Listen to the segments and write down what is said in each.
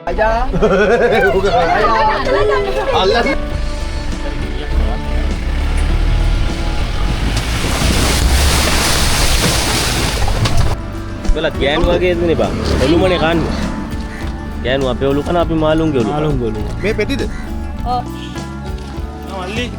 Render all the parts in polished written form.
aja. Allah. Belat gyan wage ini bang. Olu mana kan? Gyan wape olu kan api malung ge olu. Malung ge olu. Me petida? Oh. Alli.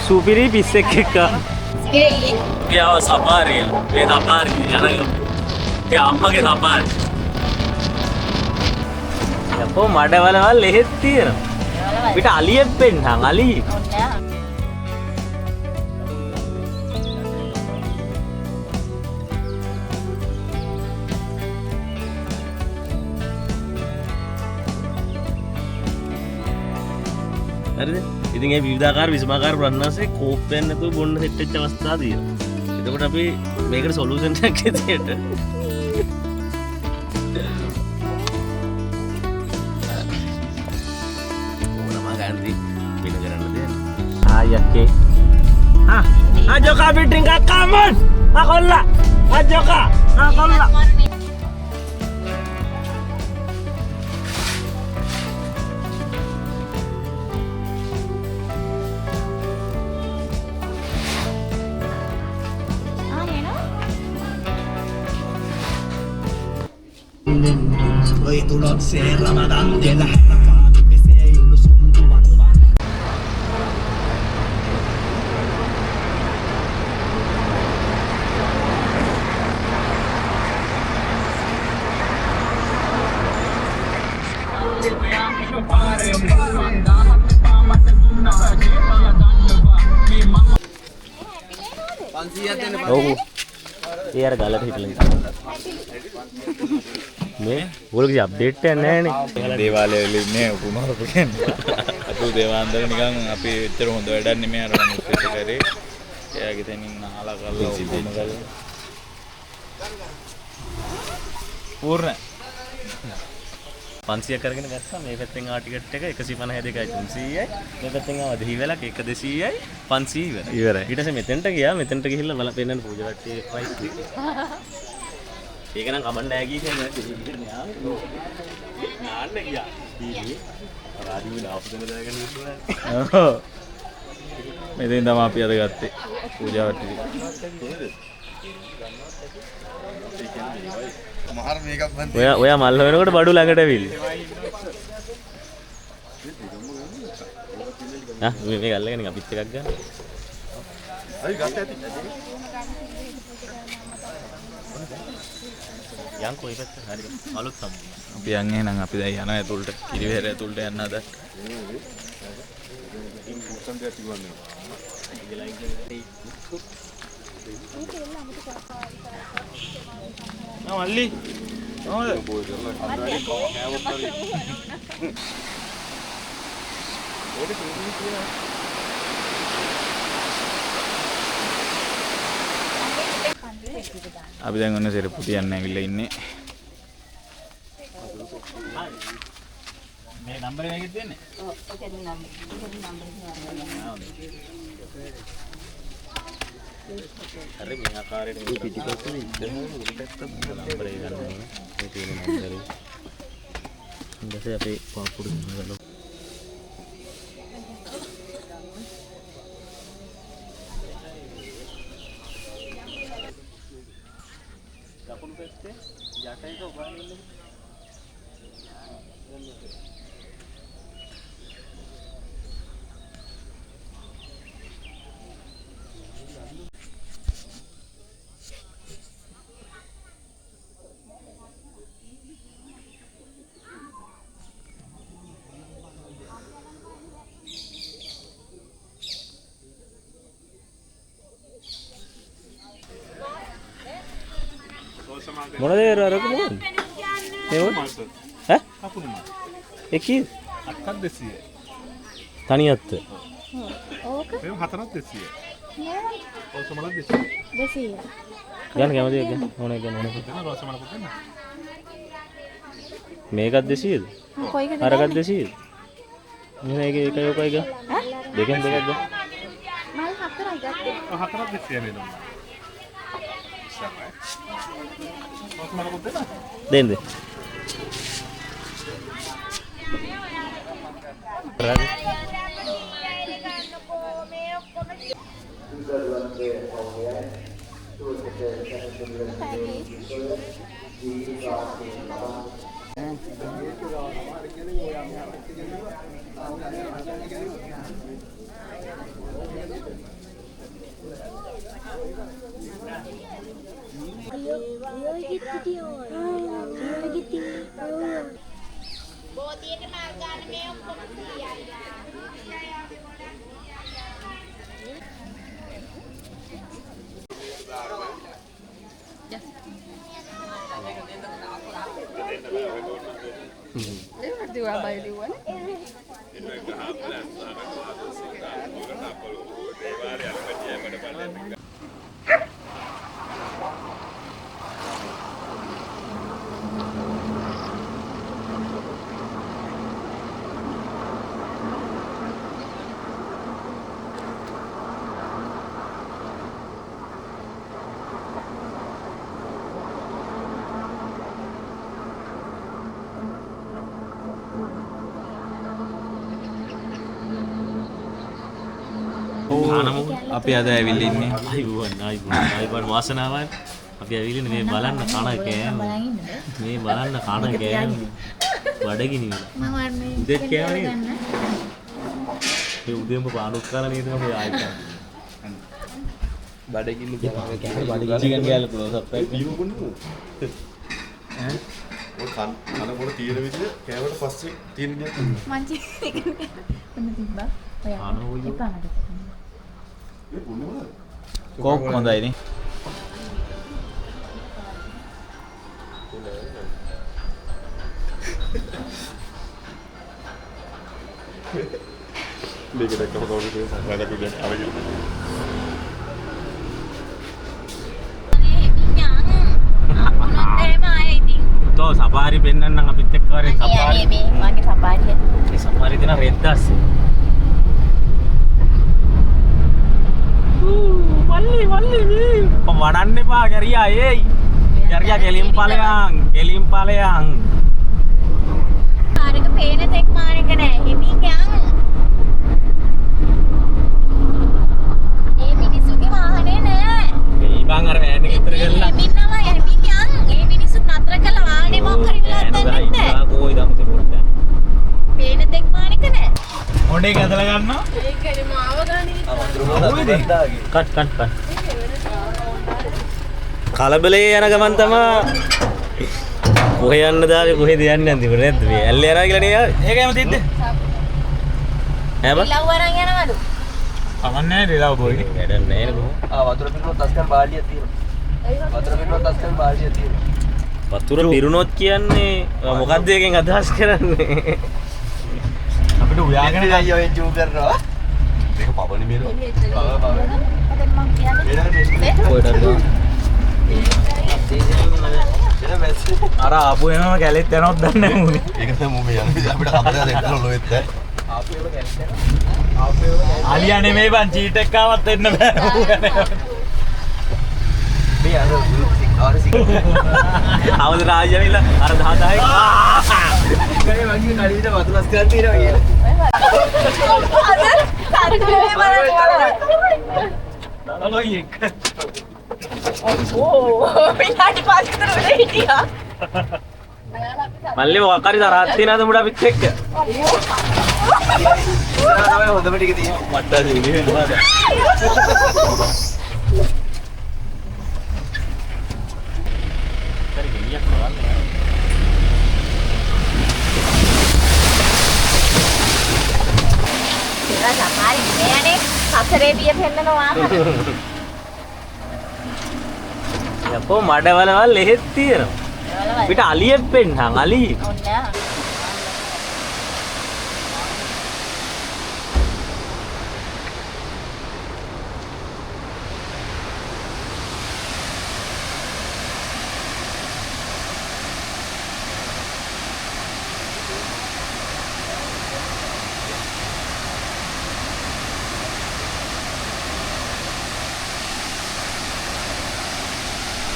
Supiri pisek ka. Ya sapari. Be sapari jangan. Ya amma ke sapari. Ya po mada wala lehet tira. Kita aliyep penhang ali. හරිද? ඉතින් මේ විවිධාකාර විසමාකාර ප්‍රඥාසේ කෝප්පෙන් නැතුව බොන්න set වෙච්ච අවස්ථා තියෙනවා. එතකොට අපි මේකට සොලියුෂන් එකක් ඇතියට ඕනම ගන්න වෙන කරන්න දෙන්න. ආයක්කේ. Ajoka biting kakamon. Akolla. Ajoka. Akolla. Itulah si Ramadan dia lah harapan Mesej lu sungguh Oh, iya ada galer hit lagi. මේ ඔයගොල්ලෝගේ අප්ඩේට් එකක් නැහැ නේ. දේවාලවල ඉන්නේ උපමාරපු කියන්නේ. අතු දේවාන්දර නිකන් අපි එච්චර හොඳ වැඩක් නෙමෙයි අර මුස්ලිම් කරේ. එයාගේ තැනින් අහලා කරලා ඔක්කොම කරලා. පූර්ණ 500ක් කරගෙන ගත්තා. මේ පැත්තෙන් ආ ටිකට් එක 152යි 300යි. මේ පැත්තෙන් ආව දෙහිවලක් 1200යි 500 ඉවරයි. ඊට පස්සේ මෙතෙන්ට ගියා. මෙතෙන්ට ගිහිල්ලා බලන්න පෙන්නන්න පූජා කට්ටිය ප්‍රයිස් එක. ඒක නම් කමන්න නැහැ කියන්නේ නාන්න ගියා. ඊයේ රාජු නාපුදම දාගෙන ඉන්නවා. ඔව්. මෙතෙන් තමයි අපි අද ගත්තේ පූජාවට ටික. මහර මේකක් බන්ද. ඔයා මල්ල වෙනකොට බඩු ළඟට ඇවිල්ලා. මේ ගල්ලගෙන අපිත් එකක් ගන්න. හරි ගත්ත ඇති. යන් කොයි පැත්ත හරිද? අලුත් සම්මු. අපි යන්නේ නම් අපි දැන් යනවා ඇතුළට. කිරිවෙහෙර ඇතුළට යන්න හදා. මල්ලි. අපි දැන් ඔන්න සෙරප්පු තියන්න ඇවිල්ලා ඉන්නේ. මේ නම්බර් එකේ තියෙන්නේ? ඔව් ඒකේ නම්බර් හරි මේ ආකාරයට මේ පිටිපස්සේ ඉඳන් උඩට නම්බර් එක ගන්න ඕනේ. මේ තියෙන නම්බරේ. ඊට අපේ පාපුඩු ගන්නවා. දකුණු පැත්තේ යට එක උගන්වන්නේ. මොනද ඒ රරක මොකද? ඒ මොකද? ඈ? කකුණු මාත්. එකී අක්කක් 200යි. තනියත්. ඕක මේ හතරක් 200යි. නෑ රෝසමලක් 200යි. 200. ගන්න කැමති එක ගන්න. ඕනේ ගන්න ඕනේ. දෙන රෝසමලක් දෙන්න. මේකත් 200ද? කොයි එකද? අරකට 200ද? මෙන්න ඒක එකයි ඔකයි ගන්න. ඈ? දෙකෙන් දෙකක් ගන්න. මල් හතරක් ගත්තේ. හතරක් දෙස්සිය නේද? දෙන්න. රාජි අපි අද ඇවිල්ලා ඉන්නේ. අයිබෝන් වාසනාවන් අපි ඇවිල්ලා මේ බලන්න කන කෑම මේ බලන්න කන කෑම බඩගිනි වෙලා මම උදේත් කෑම නේද මේ උදේම පානුක් කාලා නේද අපි ආයෙත් බඩගිනි ගාව කෑම බඩගිනි චිකන් ගෑල්ල පුළුවන් සප්පයි ඈ ඔය කනකොට තියෙන විදිහ කෑවට පස්සේ තියෙන දේ මං චිකන් ඔන්න තිබ්බා. ඔය එපා මට. කෝක් හොඳයි නේ. මේක දැක්කම කවුරුද සංගායක කියන්නේ අරගෙන තෝ සපාරි පෙන්නන්නම් අපිත් එක්ක වරෙන් සපාරි මේ මගේ සපාරිය. මේ සපාරි දෙන රෙද්දාස්සේ වල්ලි වඩන්න එපා ගැරියා ඒයි ගැරියා කෙලින් ඵලයන් කාරක පේන තෙක් මාරක නෑ හිමින් යන්. ඒ මිනිස්සුගේ වාහනේ නෑ. මේ බං අර වෑන් එක ඉතර කරලා හිමින් නම හිමින් යන්. ඒ මිනිස්සු නතර කළා වාහනේ මොකක් හරි වෙලා නැත්නම් නෑ. කොයි දමතේ පොඩ්ඩක් පේන තෙක් මාරක නෑ. මොඩේ කදලා ගන්නවා. ඒකනේ මාව ගන්නේ. කට් කලබලේ යන ගමන් තමා කොහෙ යන්න දාවේ කොහෙද යන්නේ අන්තිමට නැද්ද මේ ඇල්ල යනවා කියලා නේ ඒකම තිද්ද? ඈ බං ලව් අරන් යනවලු. කමන්නේ රිලව් බොයි. වැඩක් නැහැ නේ බං වතුර පිරුණොත් අස්කල් බාල්දියක් තියෙනවා. වතුර පිරුණොත් අස්කල් බාල්දියක් තියෙනවා. වතුර පිරුණොත් කියන්නේ මොකක්ද එකෙන් අදහස් කරන්නේ අපිට උයාගෙන අයියෝ එන් ජූ කරනවා. මේක පවනි මේක කොහෙටද අර ආපු වෙනම කැලෙත් යනවත් දන්නේ නැහැ මුනේ. ඒක තමයි මම යන්නේ අපිට කපලා දෙන්න ලොවෙත් අලියා නෙමෙයි බං චීට් එකක් ආවත් එන්න බෑ. මේ අර අවුද රාජ්‍යවිල අර 10 මේ වගේ කඩේට වතුර අස්කල් තියෙනවා කියලා. මල්ලි මොකක් හරි තරහක් තියනද මුඩ අපිත් එක්ක තමයි හොඳම ටික තියෙන්නේ. මට්ටා දෙන්නේ නේද හරි ගෙනියක් කරන්නේ ඒක සමාරි නෑනේ. සසරේ බිය පෙන්නනවා. යකෝ මඩවලවල් එහෙත් තියෙනවා පිට අලියෙක් පෙන්නන් අලියෙක් ඔන්න.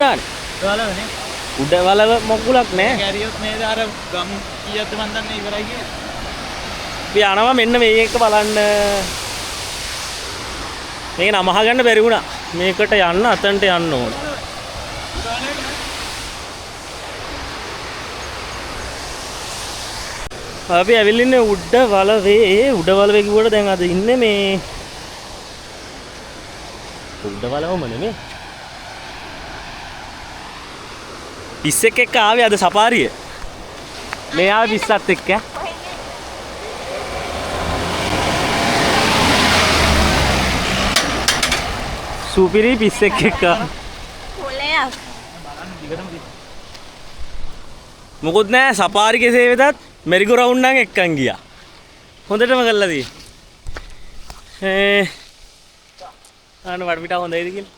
ගාලවනේ. උඩ වලව මොකුලක් නෑ. කැරියොත් නේද අර ගම් කීයක්ද මන් දන්නේ ඉවරයි කියලා. අපි යනවා මෙන්න මේක බලන්න. මේක නම අහගන්න බැරි වුණා. මේකට යන්න අතන්ට යන්න ඕන. අපි ඇවිල්ලා ඉන්නේ උඩ වලවේ කිව්වට දැන් අද ඉන්නේ මේ උඩ වලවම නෙමෙයි. පිස්සෙක් එක්ක ආවේ අද සපාරිය. මේ ආවේ පිස්සත් එක්ක. සුපිරි පිස්සෙක් එක්ක. කොලයක්. මොකුත් නෑ සපාරි කෙසේ වෙතත් මෙරිගෝ රවුන්ඩ් නම් එක්කන් ගියා. හොඳටම කළා දී. අන්න වඩ පිටා හොඳයිද කියලා.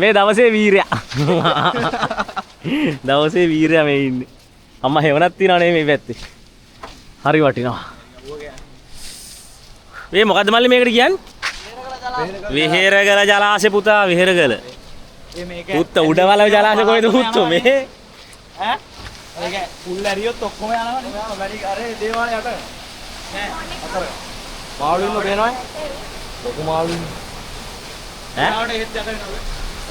මේ දවසේ වීරයා. දවසේ වීරයා මේ ඉන්නේ. අම්මා හේවණක් තියනවා නේ මේ පැත්තේ. හරි වටිනවා. මේ මොකද්ද මල්ලි මේකට කියන්නේ? විහෙරගල ජලාශය පුතා විහෙරගල. පුත්ත උඩවල ජලාශය කොහෙද පුත්තෝ මේ? ඈ? ඒක පුල් ඇරියොත් ඔක්කොම යනවනේ. වැඩි අර දේවාලේ යට. නෑ. අතර. මාළු ඉන්න පේනවද? ලොකු මාළු ඉන්න. ඈ? ආවට එහෙත් යට වෙනවද?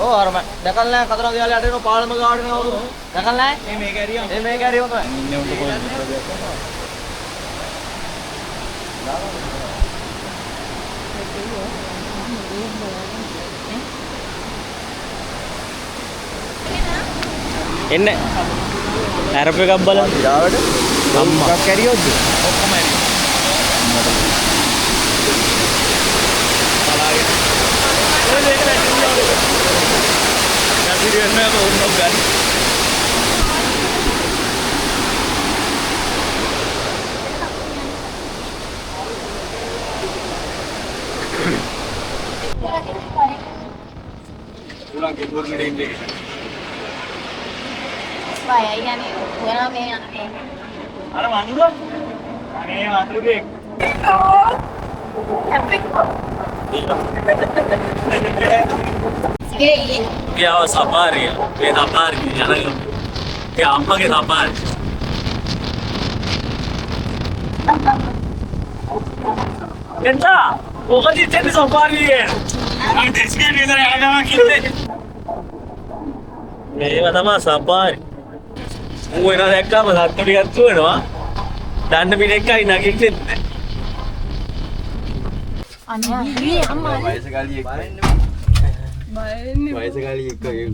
ඔව් අර මම දැකලා නැහැ කතරගම දියාලේ යට වෙනවා පාලම ගාවට නවතු. දැකලා නැහැ? මේ මේක ඇරියම. මේක ඇරියම තමයි. ඉන්නේ උන්ට කොහෙද? එන්න. ඇරප් එකක් බලන්න. යාවට අම්මා. එකක් ඇරියොත්ද? ඔක්කොම ඇරියම. බයයි යන්නේ. ඔයා මේ යන්නේ. අර වඳුර. අනේ වඳුරේ. ගියා සපාරිය. මේ සපාරිය යනවා. ඒ අම්මගේ සපාරිය. එන්නා මොකද ඉතින් සපාරිය? අර දෙස්කේ විතර යනවා කිව්වේ. මේව තමයි සපාරිය. ඌ එනවා දැක්කම සත්තු ටිකක් තුවනවා. දන්න මිනිහෙක්යි නගින්නේ. අනේ අම්මා වයස ගාලියෙක්. වයස ගාලියෙක් වගේ.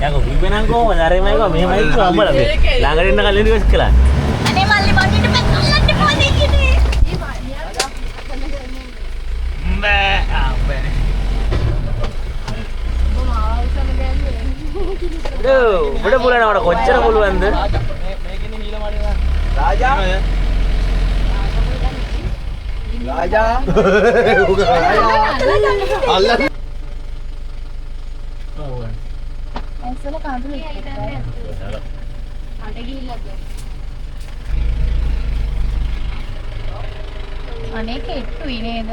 යකෝ කිව්වෙනම් කොහොමද අර මේක මෙහෙමයි කිව්වා අම්මලා මේ ළඟට එන්න කලින් රික්වෙස්ට් කළා. අනේ මල්ලි බඩේට පැත්තකට පොඩි කිනේ. බෑ ආපේ. උඩ පුලනවට කොච්චර පුළුවන්ද? මේකෙන්නේ නීල මාඩේ රාජා රාජා අල්ලන්න ඇස්සල කාටද අඩ ගිහිල්ලාද අනේ කෙට්ටුයි නේද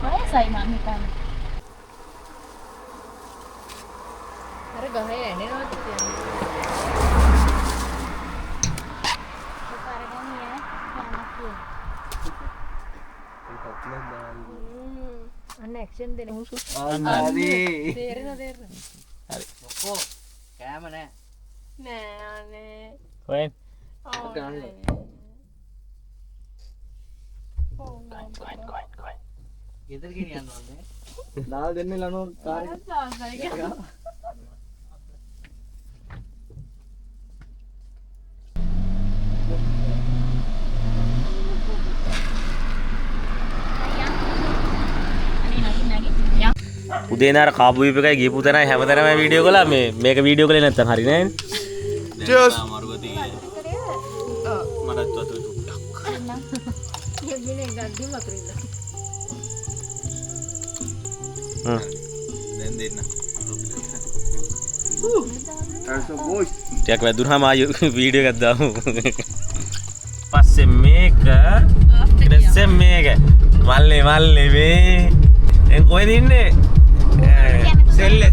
වයසයි මං හිතන්නේ අර ගහේ ඇනෙනවද කියන්නේ අන්න ඇක්ෂන් දෙන හුසු හරි තේරෙන හරි ඔක්කො කෑම නෑ නෑ අනේ කොහෙන්? ගන්න ගෙදර ගෙනියන්න ඕනේ දාල් දෙන්නේ ලනෝ කාරේ උදේ නාර කාබු වීප එකයි ගියපු තැනයි හැමතැනම වීඩියෝ කළා මේ මේක වීඩියෝ කළේ නැත්තම් හරි නෑනේ. Cheers. මටත් වතු චුට්ටක්. යෙන්නේ ගද්දි වතුරින්ද දැන් දෙන්න. ටිකක් වැදුනහම ආයෙ වීඩියෝ එකක් දාමු. පස්සේ මේක ඊටසේ මේක මල්ලේ මේ එන් කොහෙද ඉන්නේ? සෙල්ලේ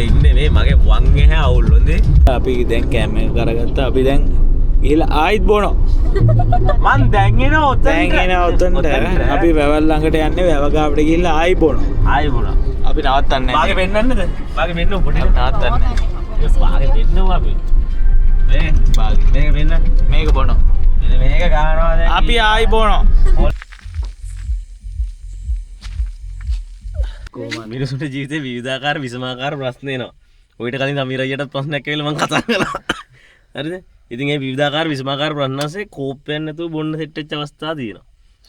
ඉන්නේ මේ මගේ වං එහා අවුල් හොඳේ. අපි දැන් කැමරා කරගත්තා. අපි දැන් ගිහලා ආයිත් බොනවා. මං දැන් එනවා උතන්ට. අපි වැවල් ළඟට යන්නේ වැව ගාවට ගිහලා ආයි බොනවා. අපි නවත්තන්නේ නැහැ. වාගේ පෙන්නන්නද? වාගේ පෙන්නු පොඩි නවත්තන්නේ. වාගේ පෙන්නු අපි. මේක පෙන්න. මේක බොනවා. මේක ගන්නවා දැන්. අපි ආයි බොනවා. මිනිසුන්ට ජීවිතේ විවිධාකාර විසමාකාර ප්‍රශ්න එනවා. ඔයිට කලින් අමීර අයියටත් ප්‍රශ්නයක් ඇවිල්ලා මම කතා කළා. හරිද? ඉතින් ඒ විවිධාකාර විසමාකාර ප්‍රශ්නanse කෝප්පයක් නැතුව බොන්න සෙට් වෙච්ච අවස්ථා තියෙනවා.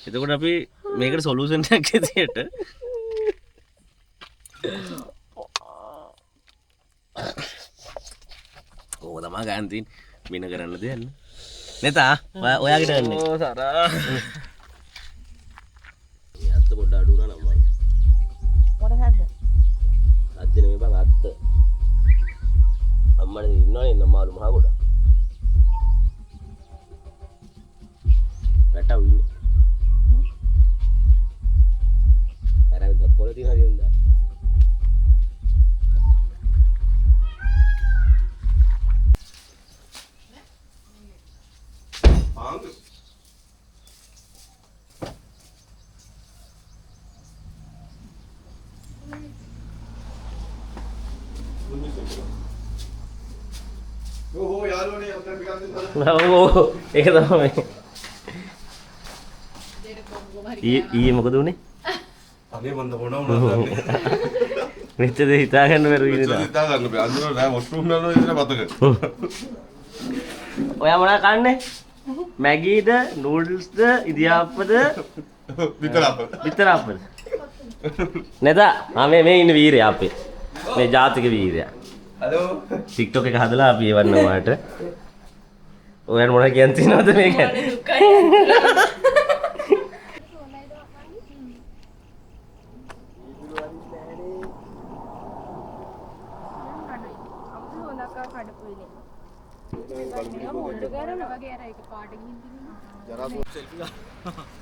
එතකොට අපි මේකට සොලියුෂන් එකක් ඇටියට ඕක තමයි ගන්න තියෙන්නේ. මින කරන්න දෙයක් නෑ. නෙතා ඔයාගේ ගන්න. ඕ සරා. අත්ත පොඩ්ඩ අඩු වුණා නම් මම. මොකද? අත්ද නෙමෙයි බං අත්ත. අම්මනේ ඉන්නවනේ නමාලු මහ කොට. පැටව ඉන්නේ. අරන් පොළ තියෙන හරිය උන්දා. ඕ යාළුවනේ අතර පිටත් දෙන්න. ඕ ඒක තමයි. ඊයේ මොකද උනේ? අනේ මන්ද මොනවා මෙච්චර හිතා ගන්න බැරුව ඉන්නේ තා. හිතා ගන්න බෑ. අඳුර නෑ වොෂ්රූම් යනවා ඉතින් මතක. ඔයා මොනවා කන්නේ? මැගීද, නූඩල්ස්ද, ඉදියාප්පද, විතරප්පද? නේද? මේ ඉන්න වීරයා අපේ. මේ ජාතික වීරයා. හලෝ TikTok එක හදලා අපි එවන්නවාට. ඔයාලා මොනවා කියන්න තියනවද මේක?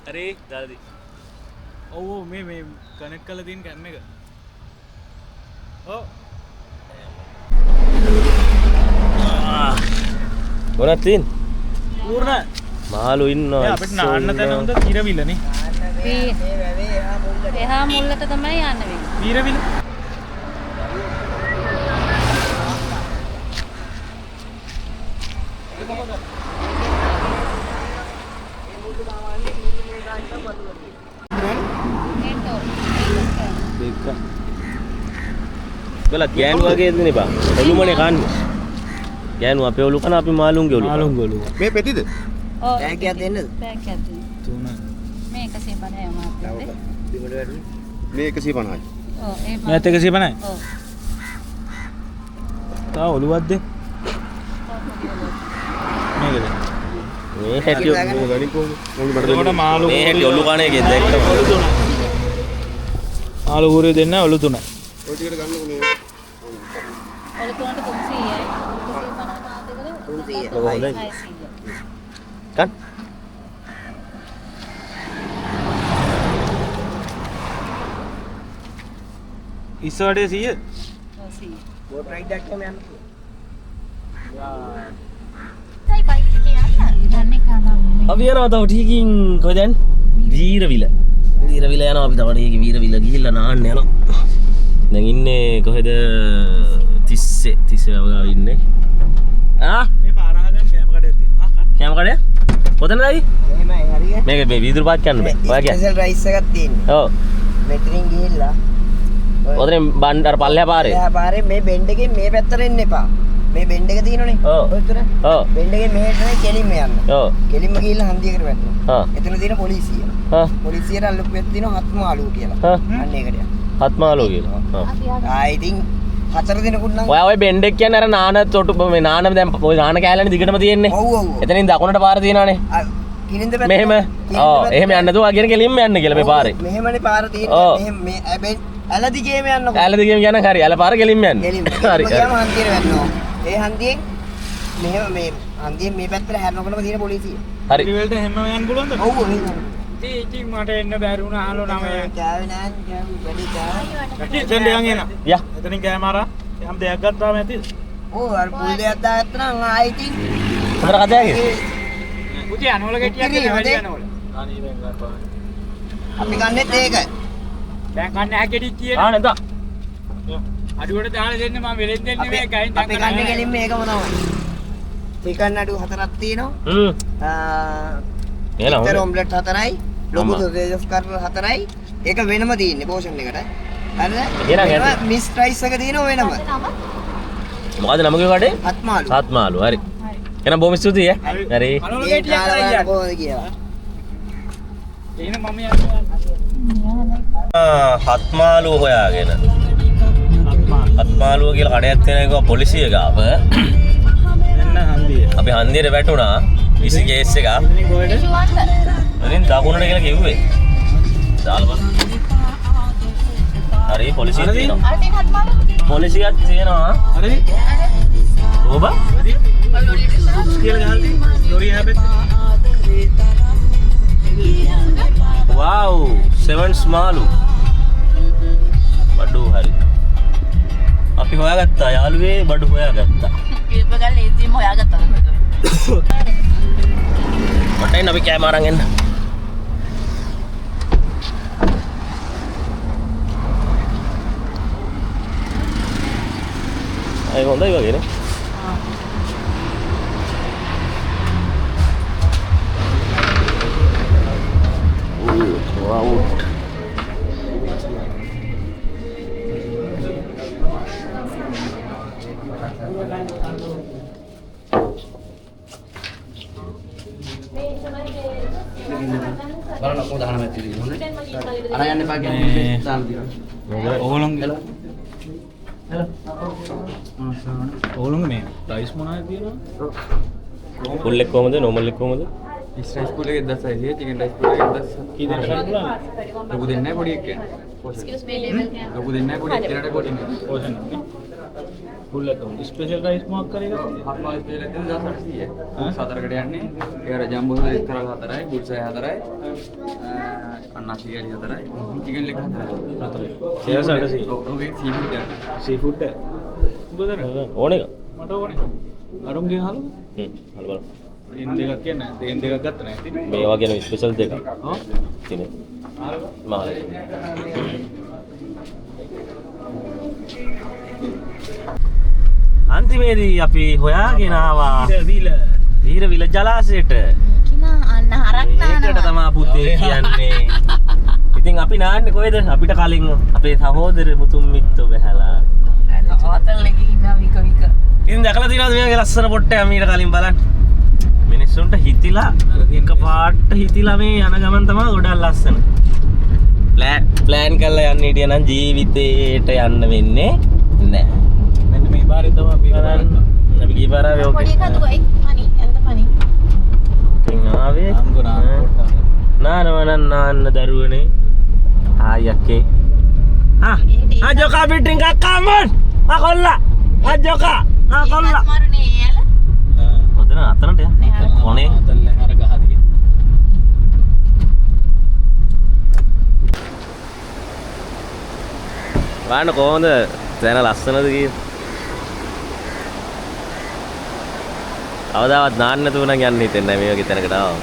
අරේ දාලා ඔව් මේ කනෙක්ට් කරලා තියෙන කැම් එක. ඔව්. මොනවද තියෙන්නේ? පූර්ණ. මාළු ඉන්නවා. අපිට නාන්න තැන හොඳ කිරවිලනේ. එහා මුල්ලට තමයි යන්න වෙන්නේ. කිරවිල. ඔයාලා ගෑනු වගේ දෙන්නේ බා. ඔලුමනේ කන්නේ. ගෑනු අපේ ඔලු කන අපි මාළුන්ගේ ඔලු. මාළුන්ගේ මේ පෙතිද? ඔව්. බෑගයක් දෙන්නද? බෑගයක් දෙන්න. තුන. මේ 150යි මාත්. මේ 150යි. ඔව් ඒ මෑත් 150යි. ඔව්. තා ඔලුවක් දෙන්න. මේකද? මේ හැටියෝ මේ ගණන් කොහොමද? මොකද මට එතකොට මාළු මේ හැටි ඔලු කන එකෙන් දැක්කම මාළු ගුරිය දෙන්න ඔලු තුනයි. ඔය ටිකට ගන්නකො මේ. ඔල තුනට 300යි. 150 මාත් එකද? 300. 600. කන් ඉස්සවඩේ 100. ඔව් 100. බෝට් රයිඩ් එකක් යන්න. තයි බයික් එකේ යන්න. යන්නේ කනම්. අපි යනවා තව ටිකකින් කොහෙද යන්නේ? වීරවිල. වීරවිල යනවා අපි තව ටිකකින් වීරවිල ගිහිල්ලා නාන්න යනවා. දැන් ඉන්නේ කොහෙද? 30 වගේ ඉන්නේ. මේ පාර හදන්න කැම කඩයක් තියෙනවා. කෑම කඩේ? කොතනද ඇයි? එහෙමයි හරිය. මේක මේ වීදුරු පාත් යන්න බෑ. ඔයා කියන්නේ. ස්පෙෂල් රයිස් එකක් තියෙනවා. ඔව්. මෙතනින් ගිහිල්ලා ඔතන බණ්ඩාර පල්ලෙහා පාරේ. එහා පාරේ මේ බෙන්ඩ් එකෙන් මේ පැත්තට එන්න එපා. මේ බෙන්ඩ් එක තියෙනනේ. ඔව්. ඔය තුන. ඔව්. බෙන්ඩ් එකෙන් මෙහෙට තමයි කෙලින්ම යන්න. ඔව්. කෙලින්ම ගිහිල්ලා හන්දියකට වැටෙනවා. ආ. එතන තියෙන පොලිසිය. ආ. පොලිසියට අල්ලපු පැත්ත තියෙනවා හත්මාලුව කියලා. ආ. අන්න ඒකට යන්න. හත්මාලෝ කියලා. ඔව්. ආ ඉතින් හතර දිනකුත් නම් ඔයා ඔය බෙන්ඩ් එක කියන්නේ අර නාන තොටු මේ නාන දැන් ඔය නාන කෑල්ලනේ දිගටම තියෙන්නේ. ඔව් ඔව්. එතනින් දකුණට පාර තියෙනවානේ. කිලින්ද පැත්ත. මෙහෙම. ඔව්. එහෙම යන්න දුවා කියන කෙලින්ම යන්න කියලා මේ පාරේ. මෙහෙමනේ පාර ඔව්. තියෙන්නේ. මෙහෙම මේ ඇල දිගේම යන්නකො. ඇල දිගේම යන හරි. ඇල පාර ගෙලින්ම යන්න. හරි. ගියාම හන්දියට වැටෙනවා. ඒ හන්දියෙන් මෙහෙම මේ හන්දියෙන් මේ පැත්තට හැරෙනකොටම තියෙන පොලිසිය. හරි. ඉවලට හැම යන්න පුළුවන්ද? ඔව් එහෙනම්. ඉතින් මට එන්න බැරි වුණා අහලෝ නම. කෑවේ නෑ කෑවේ වැඩි කෑවේ. එතෙන් යන් එන. යා. එතනින් ගෑම අරන් යම් දෙයක් ගත්තාම ඇතිද? ඔව් අර පුල් දෙයක් දාගත්තා නම් ආයි ඉතින් හතර කතාවගේ. පුතේ අනවල ගෙටියක් වැඩි යනවල. අනේ දැන් ගත්තා. අපි ගන්නෙත් ඒක. දැන් ගන්න හැකෙඩි තියෙන. ආ නේද? අඩුවට දාලා දෙන්න මම වෙලෙන් දෙන්නේ මේකයි. අපි ගන්න ගෙලින්ම ඒකම තමයි. චිකන් අඩු 4ක් තියෙනවා. එහෙනම් විතර ඔම්ලට් 4යි, ලොකු සොසේජස් කර්නල් 4යි. ඒක වෙනම තියෙන්නේ පෝෂන් එකට. හරිද? එහෙනම් මිස් රයිස් එක තියෙනවා වෙනම. මොකද නම කිව්ව කඩේ? හත්මාලු. සත්මාලු හරි. එහෙනම් බොහොම ස්තුතියි ඈ. හරි. අනවල ඒක ගෙටියක් කාලා කරලා බලන්න කොහොමද කියලා. එහෙනම් මම යනවා. හත්මාලුව හොයාගෙන. හත්මාලුව කියලා කඩයක් තියෙන එක පොලිසිය ගාව. මෙන්න හන්දිය. අපි හන්දියට වැටුණා. ඉසි කේස් එක. ඉතින් කොහෙද? ඉතින් දකුණට කියලා කිව්වේ. දාලා බලන්න. හරි පොලිසිය තියෙනවා. අර තියෙන හත්මාල. පොලිසියක් තියෙනවා. හරි. ඔබ කියලා ගහල්ටි. ලොරිය හැබෙත්. wow sevens මාලු බඩු හරි අපි හොයාගත්තා යාළුවේ බඩු හොයාගත්තා කීප ගාල ලේසියෙන්ම හොයාගත්තද කොහෙද? මට එන්න අපි කෑම අරන් එන්න අය හොඳයි වගේ නේ out. බලන්න කොහොමද අහන්න මැති දෙන්නේ අර යන්න එපා කියන්නේ දාන්න තියෙනවා ඕගොල්ලෝ ඕගොල්ලෝ මේ ප්‍රයිස් මොනවද තියෙනවා full එක කොහමද normal එක කොහමද ස්ට්‍රයිස් පූල් එකේ 10යි චිකන් රයිස් පූල් එකේ 10 කී දෙනෙක් කරලා ලොකු දෙන්නේ නැහැ පොඩි එකේ Excuse me level එක. ලොකු දෙන්නේ නැහැ පොඩි එකේට පොඩි නේ පෝෂන් නේ ෆුල් එක ස්පෙෂල් රයිස් මොකක් කරේ එකද හත්මාල් ස්පෙෂල් එකෙන් 1800 හතරකට යන්නේ ඒ අර ජම්බෝ ඉස්සරහ 4යි බුල්සයි 4යි අන්නාසි ගාලි 4යි චිකන් ලෙග් 4යි සේවස් 800 ඔගේ සීෆුඩ් එක සීෆුඩ් එක උඹද ඕන එක මට ඕනේ අරුන්ගේ හලු හල බලන්න ඉන් දෙකක් කියන්නේ දෙන් දෙකක් ගත්ත නැහැ ඉතින් මේවා කියන ස්පෙෂල් දෙකක් ඔව් තියෙන මහල අන්තිමේදී අපි හොයාගෙන ආවා වීරවිල ජලාශයට කිනා අන්න හරක් ඒකට නානවා. තමයි පුතේ කියන්නේ ඉතින් අපි නාන්නේ කොහෙද අපිට කලින් අපේ සහෝදර මුතුන් මිත්තෝ බහැලා හෝටල් එකේ ඉන්නවා වික වික. ඉතින් දැකලා තියෙනවද මේගේ ලස්සන පොට්ටය මීට කලින් බලන්න මිනිස්සුන්ට හිතිලා එක පාට හිතිලා මේ යන ගමන් තමයි ගොඩක් ලස්සන ප්ලෑන් කරලා යන්න හිටිය නම් ජීවිතේට යන්න වෙන්නේ නැහැ මෙන්න මේ පාරේ තමයි අපි අපි ගිය පාර ආවේ පොඩි ඕකේ එකක් දුකයි. පනි එන්න පනි. ඉතින් ආවේ නාන්න දරුවනේ ආයක්කේ ජෝකා පිටින් කක්කාමන් කොල්ලා ජෝකා කොල්ලා මාරුනේ යාල. ඔතන අතනට ය කොනේ අතල්ලෙන් අර ගහදිගේ බලන්න කොහොමද තැන ලස්සනද කිය අවදාවත් නාන්න නැතුව නම් යන්න හිතෙන්නේ නැහැ මේ වගේ තැනකට ආවම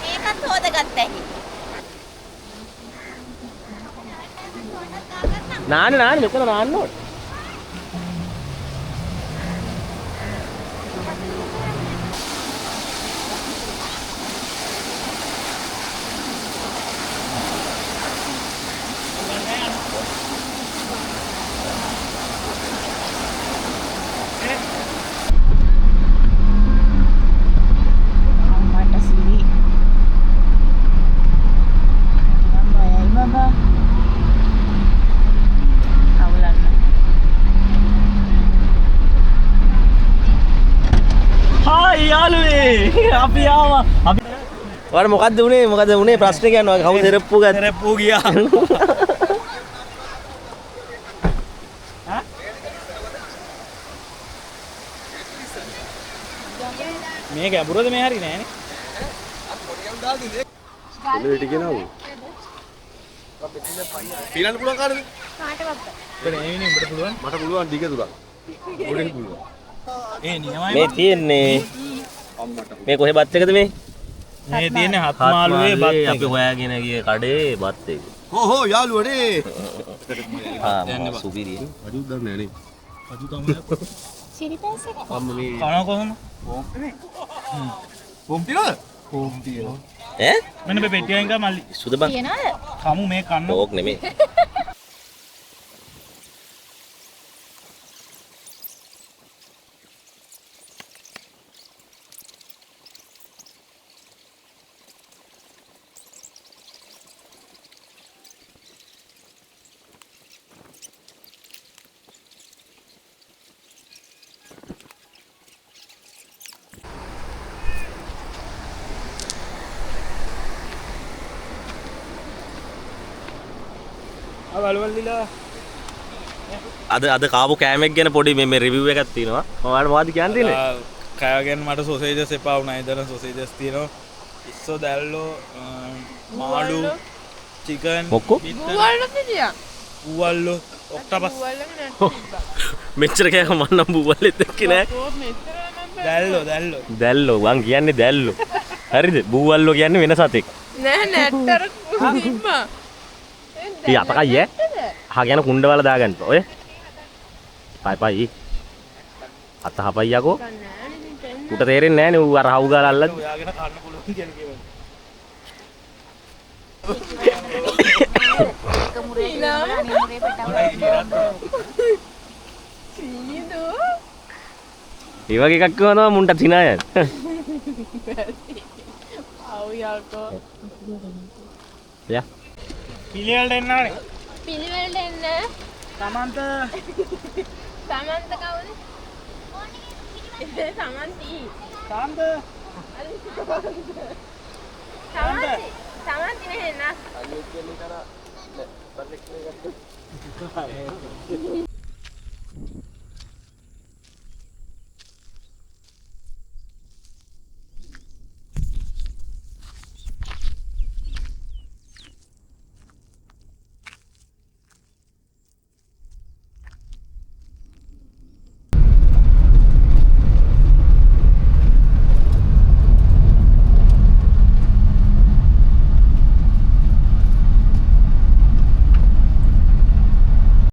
මේකත් හොදගත්තා. නාන්න මෙතන නාන්න ඕනේ මට සිරි. මම බයයි බබා. අවුලන්න. හායි යාළුවේ අපි ආවා අපි ඔයාලට මොකද්ද උනේ ප්‍රශ්නේ කියනවා කවුද දෙරප්පු ගත්තේ? දෙරප්පු ගියා. මේ ගැඹුරද මේ හරි නෑනේ. එළියට ගෙනාවු. පීලන්න පුළුවන් කාටද? කාටවත් මේ උඹට පුළුවන්. මට පුළුවන් ටික තුරක්. උඩින් පුළුවන්. ඒ නියමයි. මේ තියෙන්නේ මේ කොහේ බත් එකද මේ? මේ තියෙන්නේ හත් මාළුවේ බත් එක. අපි හොයාගෙන ගිය කඩේ බත් එක. හෝ යාළුවනේ. ආ සුපිරිය. අජු දන්නේ නෑනේ. අදු තමයි. සිරිපැස් එක. අම්ම මේ කනවා කොහොම? කොම් තියනද? ඈ? මෙන්න මේ පෙට්ටියෙන් ගා මල්ලි. සුද බං. තියනවද? කමු මේ කන්න. ඕක් නෙමෙයි. අවල්වල්ලිලා අද කාපු කෑමක් ගැන පොඩි මේ රිවිව් එකක් තියෙනවා. ඔයාලට මොකද්ද කියන්න තියෙන්නේ? කෑගෙන මට සොසේජස් එපා වුණා. ඉතින් සොසේජස් තියෙනවා. ඉස්සෝ දැල්ලෝ මාළු චිකන් මොකෝ? ඌවල්ලෝ ඔක්ටපස් මෙච්චර කෑම මම නම් බුවල්ලෙත් එක්කේ නෑ. දැල්ලෝ වන් කියන්නේ දැල්ලෝ. හරිද? බුවල්ලෝ කියන්නේ වෙන සතෙක්. නෑ නැට්ටර කුම්මා ඊ අපකයි ඈ. අහගෙන කුණ්ඩවල දාගන්න. ඔය. පයි. අත හපයි යකෝ. උට තේරෙන්නේ නෑනේ ඌ අර හවු ගාලා අල්ලද්දි. ඔයාගෙන කන්න පුළුවන් කියලා කියවල. එක මුරේ තියෙනවා අනේ මුරේ පටවලා. සීදෝ ඒ වගේ එකක් කරනවා මුන්ට තිනා යන්න. ආව් යාකෝ යා. පිළිවෙලට එන්නානේ. පිළිවෙලට එන්න. සමන්ත සමන්ත කවුද? සමන්ති සාන්ත සමන්ති නේ නා.